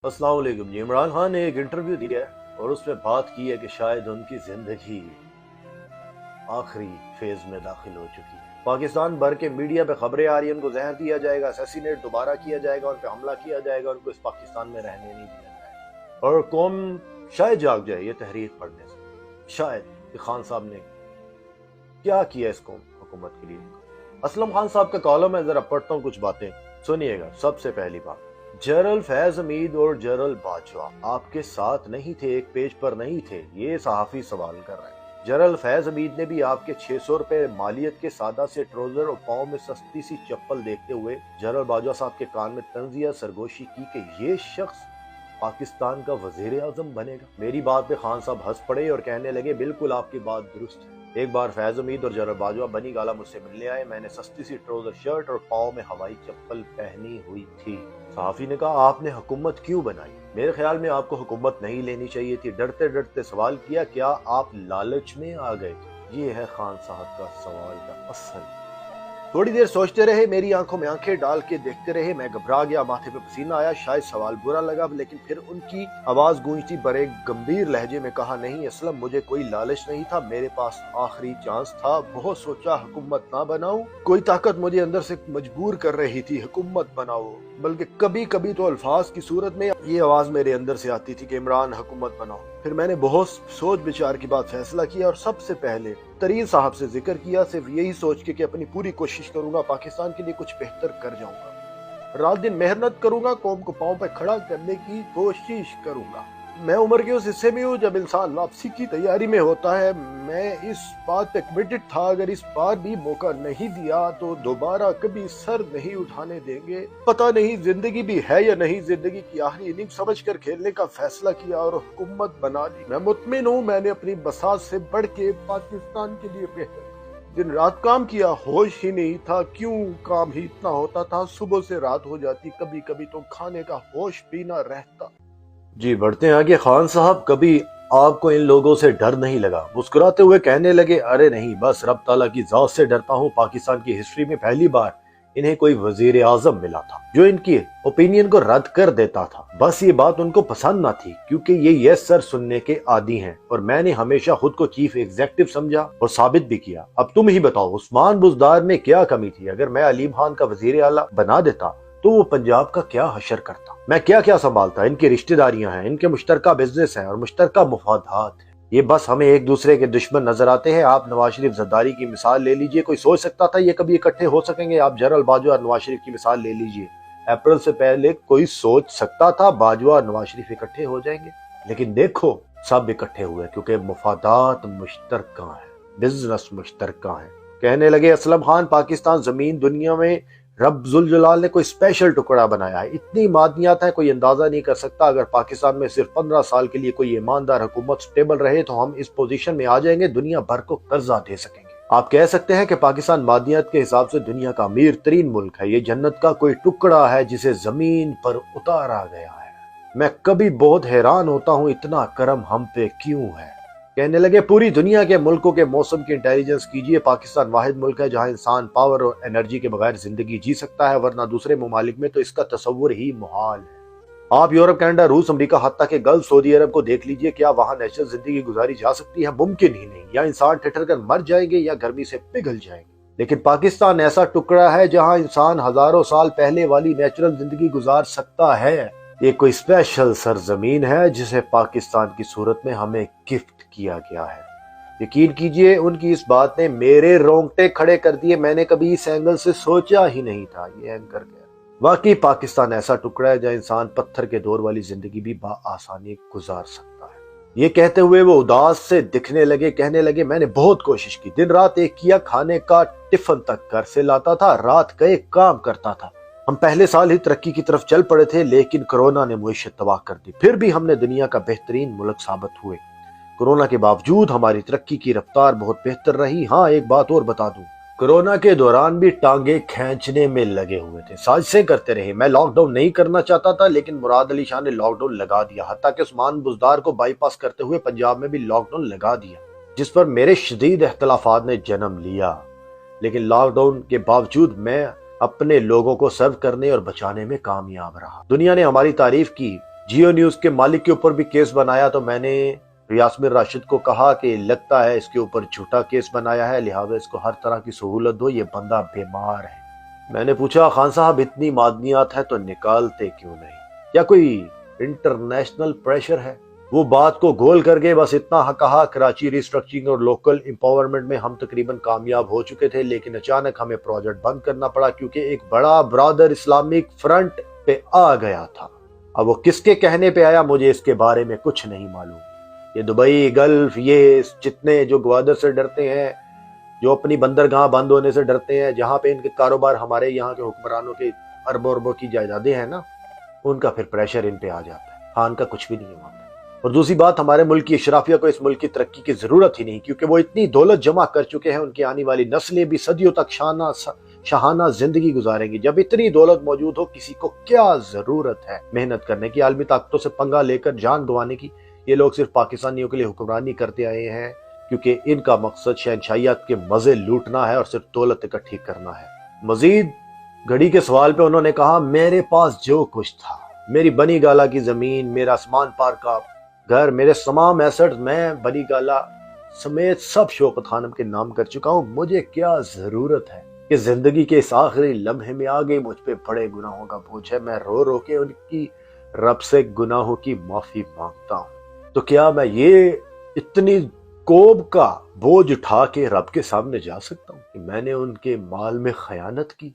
अस्सलाम वालेकुम जी। इमरान खान ने एक इंटरव्यू दिया है और उसमें बात की है कि शायद उनकी जिंदगी आखिरी फेज में दाखिल हो चुकी है। पाकिस्तान भर के मीडिया पे खबरें आ रही हैं, उनको जहर दिया जाएगा, असैसिनेट दोबारा किया जाएगा, उन पे हमला किया जाएगा, उनको इस पाकिस्तान में रहने नहीं दिया जाएगा और कौम शायद जाग जाए ये तहरीर पढ़ने से। शायद कि खान साहब ने क्या किया इस कौम हुकूमत के लिए। असलम खान साहब का कॉलम है, जरा पढ़ता हूँ कुछ बातें, सुनिएगा। सबसे पहली बात, जनरल फैज हमीद और जनरल बाजवा आपके साथ नहीं थे, एक पेज पर नहीं थे, ये सहाफी सवाल कर रहे हैं। जनरल फैज हमीद ने भी आपके 600 रुपए मालियत के सादा से ट्राउजर और पाँव में सस्ती सी चप्पल देखते हुए जनरल बाजवा साहब के कान में तंजिया सरगोशी की कि ये शख्स पाकिस्तान का वजीर आजम बनेगा। मेरी बात पे खान साहब हंस पड़े और कहने लगे, बिल्कुल आपकी बात दुरुस्त है। एक बार फैज हमीद और जनरल बाजवा बनी गाला मुझसे मिलने आए, मैंने सस्ती सी ट्राउजर शर्ट और पाँव में हवाई चप्पल पहनी हुई थी। सहाफी ने कहा, आपने हुकूमत क्यों बनाई? मेरे ख्याल में आपको हुकूमत नहीं लेनी चाहिए थी। डरते डरते सवाल किया, क्या आप लालच में आ गए? ये है खान साहब का सवाल का असल। थोड़ी देर सोचते रहे, मेरी आंखों में आंखें डाल के देखते रहे। मैं घबरा गया, माथे पे पसीना आया। शायद सवाल बुरा लगा, लेकिन फिर उनकी आवाज गूंजती बड़े गंभीर लहजे में कहा, नहीं असलम, मुझे कोई लालच नहीं था, मेरे पास आखिरी चांस था। बहुत सोचा हुकूमत ना बनाऊं, कोई ताकत मुझे अंदर से मजबूर कर रही थी हुकूमत बनाओ। बल्कि कभी कभी तो अल्फाज की सूरत में ये आवाज मेरे अंदर से आती थी कि इमरान हुकूमत बनाओ। फिर मैंने बहुत सोच विचार के बाद फैसला किया और सबसे पहले तरीन साहब से जिक्र किया, सिर्फ यही सोच के कि अपनी पूरी कोशिश करूंगा, पाकिस्तान के लिए कुछ बेहतर कर जाऊंगा। रात दिन मेहनत करूंगा, कौम को पांव पे खड़ा करने की कोशिश करूंगा। मैं उम्र के उस हिस्से में हूँ जब इंसान वापसी की तैयारी में होता है। मैं इस बात पे कमिटेड था, अगर इस बार भी मौका नहीं दिया तो दोबारा कभी सर नहीं उठाने देंगे। पता नहीं जिंदगी भी है या नहीं, जिंदगी की आखिरी इनिंग समझकर खेलने का फैसला किया और हुकूमत बना ली। मैं मुतमिन हूँ, मैंने अपनी बसात से बढ़ के पाकिस्तान के लिए बेहतर दिन रात काम किया। होश ही नहीं था क्यों काम ही इतना होता था, सुबह से रात हो जाती, कभी कभी तो खाने का होश भी ना रहता। जी बढ़ते हैं आगे। खान साहब, कभी आपको इन लोगों से डर नहीं लगा? मुस्कुराते हुए कहने लगे, अरे नहीं, बस रब ताला की जात से डरता हूँ। पाकिस्तान की हिस्ट्री में पहली बार इन्हें कोई वजीर आजम मिला था जो इनकी ओपिनियन को रद्द कर देता था। बस ये बात उनको पसंद ना थी क्योंकि ये यस सर सुनने के आदी हैं और मैंने हमेशा खुद को चीफ एग्जीक्यूटिव समझा और साबित भी किया। अब तुम ही बताओ, उस्मान बुज़दार में क्या कमी थी? अगर मैं अलीम खान का वजीर आला बना देता तो वो पंजाब का क्या हशर करता? मैं क्या क्या संभालता? इनकी रिश्तेदारियां हैं, इनके मुश्तरका बिजनेस है और मुश्तरका मुफादात है। ये बस हमें एक दूसरे के दुश्मन नजर आते हैं। आप नवाज शरीफ जरदारी की मिसाल ले लीजिए, कोई सोच सकता था ये कभी इकट्ठे हो सकेंगे? आप जनरल बाजवा और नवाज शरीफ की मिसाल ले लीजिए, अप्रैल से पहले कोई सोच सकता था बाजवा और नवाज शरीफ इकट्ठे हो जाएंगे? लेकिन देखो, सब इकट्ठे हुए क्योंकि मुफादात मुश्तरका है, बिजनेस मुश्तरका है। कहने लगे, असलम खान, पाकिस्तान जमीन दुनिया में रब जुल जलाल ने कोई स्पेशल टुकड़ा बनाया है। इतनी मादनियात है, कोई अंदाजा नहीं कर सकता। अगर पाकिस्तान में सिर्फ 15 साल के लिए कोई ईमानदार हुकूमत स्टेबल रहे तो हम इस पोजीशन में आ जाएंगे, दुनिया भर को कर्जा दे सकेंगे। आप कह सकते हैं कि पाकिस्तान मादनियात के हिसाब से दुनिया का अमीर तरीन मुल्क है। ये जन्नत का कोई टुकड़ा है जिसे जमीन पर उतारा गया है। मैं कभी बहुत हैरान होता हूँ, इतना करम हम पे क्यों है? कहने लगे, पूरी दुनिया के मुल्कों के मौसम की इंटेलिजेंस कीजिए। पाकिस्तान वाहिद मुल्क है जहां इंसान पावर और एनर्जी के बगैर जिंदगी जी सकता है, वरना दूसरे ममालिक में तो इसका तस्वुर ही मुहाल है। आप यूरोप, कनाडा, रूस, अमेरिका, हत्ता के गल्फ, सऊदी अरब को देख लीजिए, क्या वहां नेचुरल जिंदगी गुजारी जा सकती है? मुमकिन ही नहीं। या इंसान ठिठर कर मर जाएंगे या गर्मी से पिघल जाएंगे। लेकिन पाकिस्तान ऐसा टुकड़ा है जहां इंसान हजारों साल पहले वाली नेचुरल जिंदगी गुजार सकता है। ये कोई स्पेशल सरजमीन है जिसे पाकिस्तान की सूरत में हमें गिफ्ट किया गया है। यकीन कीजिए, उनकी इस बात ने मेरे रोंगटे खड़े कर दिए। मैंने कभी इस एंगल से सोचा ही नहीं था। ये एंकर गया। वाकई पाकिस्तान ऐसा टुकड़ा है जहां इंसान पत्थर के दौर वाली जिंदगी भी आसानी गुजार सकता है। ये कहते हुए वो उदास से दिखने लगे। कहने लगे, मैंने बहुत कोशिश की, दिन रात एक किया, खाने का टिफिन तक घर से लाता था, रात गए काम करता था। हम पहले साल ही तरक्की की तरफ चल पड़े थे, लेकिन कोरोना ने मुईशत तबाह कर दी। फिर भी हमने दुनिया का बेहतरीन मुल्क साबित हुए। कोरोना के बावजूद हमारी तरक्की की रफ्तार बहुत बेहतर रही। हाँ, एक बात और बता दूं, कोरोना के दौरान भी टांगे खींचने में लगे हुए थे, साजिशें करते रहे। मैं लॉकडाउन नहीं करना चाहता था, लेकिन मुराद अली शाह ने लॉकडाउन लगा दिया। हत्ता कि उस्मान बुज़दार को बाईपास करते हुए पंजाब में भी लॉकडाउन लगा दिया, जिस पर मेरे शदीद इख्तलाफात ने जन्म लिया। लेकिन लॉकडाउन के बावजूद मैं अपने लोगों को सर्व करने और बचाने में कामयाब रहा। दुनिया ने हमारी तारीफ की, जियो न्यूज के मालिक के ऊपर भी केस बनाया तो मैंने यास्मिन राशिद को कहा कि लगता है इसके ऊपर झूठा केस बनाया है, लिहाजा इसको हर तरह की सहूलत दो, ये बंदा बीमार है। मैंने पूछा खान साहब इतनी मादनियात है तो निकालते क्यों नहीं, क्या कोई इंटरनेशनल प्रेशर है? वो बात को गोल करके बस इतना कहा, कराची रिस्ट्रक्चरिंग और लोकल एम्पावरमेंट में हम तकरीबन कामयाब हो चुके थे, लेकिन अचानक हमें प्रोजेक्ट बंद करना पड़ा क्योंकि एक बड़ा ब्रादर इस्लामिक फ्रंट पे आ गया था। अब वो किसके कहने पे आया मुझे इसके बारे में कुछ नहीं मालूम। ये दुबई, गल्फ, ये जितने जो ग्वादर से डरते हैं, जो अपनी बंदरगाह बंद होने से डरते हैं, जहाँ पे इनके कारोबार हमारे यहाँ के हुक्मरानों के अरबों अरबों की जायदादें हैं ना, उनका फिर प्रेशर इन पे आ जाता है। खान का कुछ भी नहीं है वहाँ पे। और दूसरी बात, हमारे मुल्क की अशराफिया को इस मुल्क की तरक्की की जरूरत ही नहीं, क्योंकि वो इतनी दौलत जमा कर चुके हैं, उनकी आने वाली नस्लें भी सदियों तक शाहाना जिंदगी गुजारेंगी। जब इतनी दौलत मौजूद हो, किसी को क्या जरूरत है मेहनत करने की, आलमी ताकतों से पंगा लेकर जान गंवाने की? ये लोग सिर्फ पाकिस्तानियों के लिए हुक्मरानी करते आए हैं, क्योंकि इनका मकसद शहनशाहियत के मजे लूटना है और सिर्फ दौलत इकट्ठी करना है। मजीद घड़ी के सवाल पे उन्होंने कहा, मेरे पास जो कुछ था, मेरी बनी गाला की जमीन, मेरा आसमान पार का घर, मेरे तमाम एसेट्स मैं बनी गाला समेत सब शौकत खानम के नाम कर चुका हूँ। मुझे क्या जरूरत है कि जिंदगी के इस आखिरी लम्हे में आगे मुझ पे बड़े गुनाहों का बोझ है, मैं रो रो के उनकी रब से गुनाहों की माफी मांगता हूँ। तो क्या मैं ये इतनी कोब का बोझ उठा के रब के सामने जा सकता हूँ कि मैंने उनके माल में खयानत की?